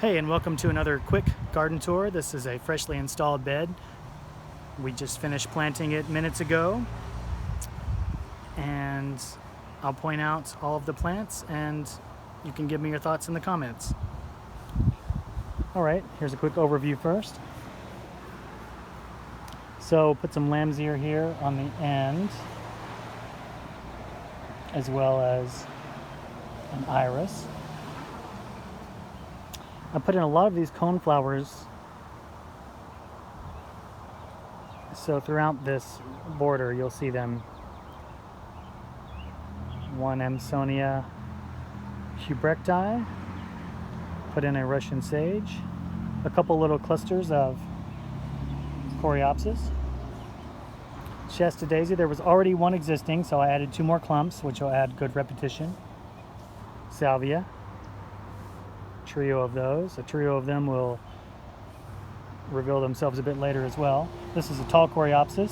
Hey, and welcome to another quick garden tour. This is a freshly installed bed. We just finished planting it minutes ago, and I'll point out all of the plants and you can give me your thoughts in the comments. Alright, here's a quick overview first. So put some lamb's ear here on the end, as well as an iris. I put in a lot of these coneflowers, so throughout this border you'll see them. One Amsonia hubrecti, put in a Russian sage, a couple little clusters of Coreopsis. Shasta daisy, there was already one existing, so I added two more clumps, which will add good repetition. Salvia, trio of those. A trio of them will reveal themselves a bit later as well. This is a tall Coreopsis,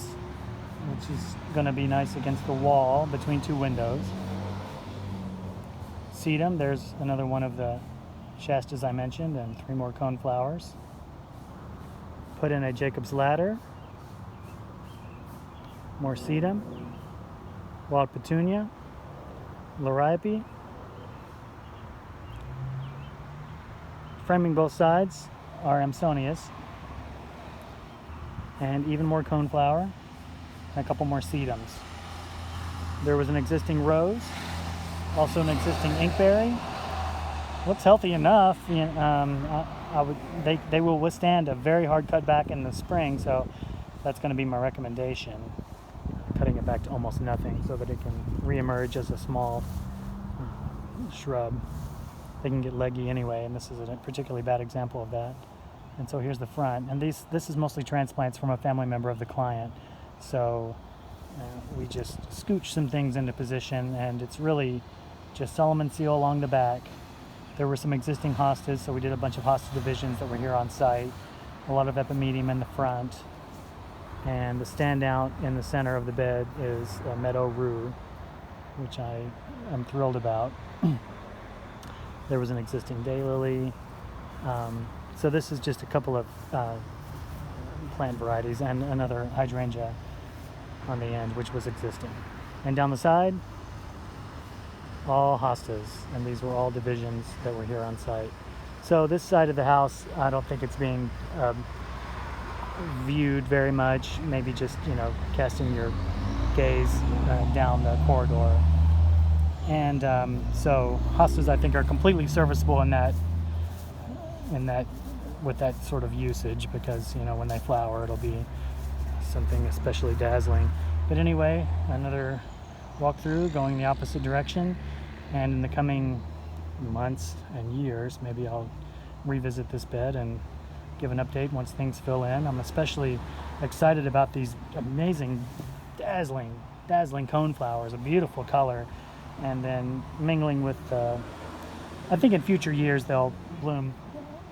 which is going to be nice against the wall between two windows. Sedum, there's another one of the Shastas I mentioned, and three more coneflowers. Put in a Jacob's Ladder, more sedum, wild petunia, liriope. Framing both sides are Amsonias, and even more coneflower, and a couple more sedums. There was an existing rose, also an existing inkberry. Looks healthy enough. They will withstand a very hard cut back in the spring, so that's going to be my recommendation. Cutting it back to almost nothing so that it can reemerge as a small shrub. They can get leggy anyway, and this is a particularly bad example of that. And so here's the front, and this is mostly transplants from a family member of the client. So we just scooch some things into position, and it's really just Solomon seal along the back. There were some existing hostas, so we did a bunch of hosta divisions that were here on site. A lot of epimedium in the front, and the standout in the center of the bed is a meadow rue, which I am thrilled about. There was an existing daylily. So this is just a couple of plant varieties and another hydrangea on the end, which was existing. And down the side, all hostas, and these were all divisions that were here on site. So this side of the house, I don't think it's being viewed very much. Maybe just, casting your gaze down the corridor. And so hostas, I think, are completely serviceable in that with that sort of usage, because when they flower it'll be something especially dazzling. But anyway, another walkthrough going the opposite direction, and in the coming months and years maybe I'll revisit this bed and give an update once things fill in. I'm especially excited about these amazing dazzling coneflowers, a beautiful color. And then mingling with, I think in future years they'll bloom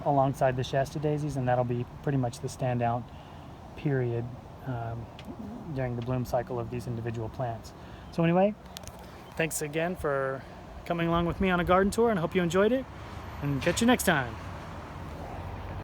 alongside the Shasta daisies, and that'll be pretty much the standout period during the bloom cycle of these individual plants. So anyway, thanks again for coming along with me on a garden tour, and I hope you enjoyed it, and catch you next time.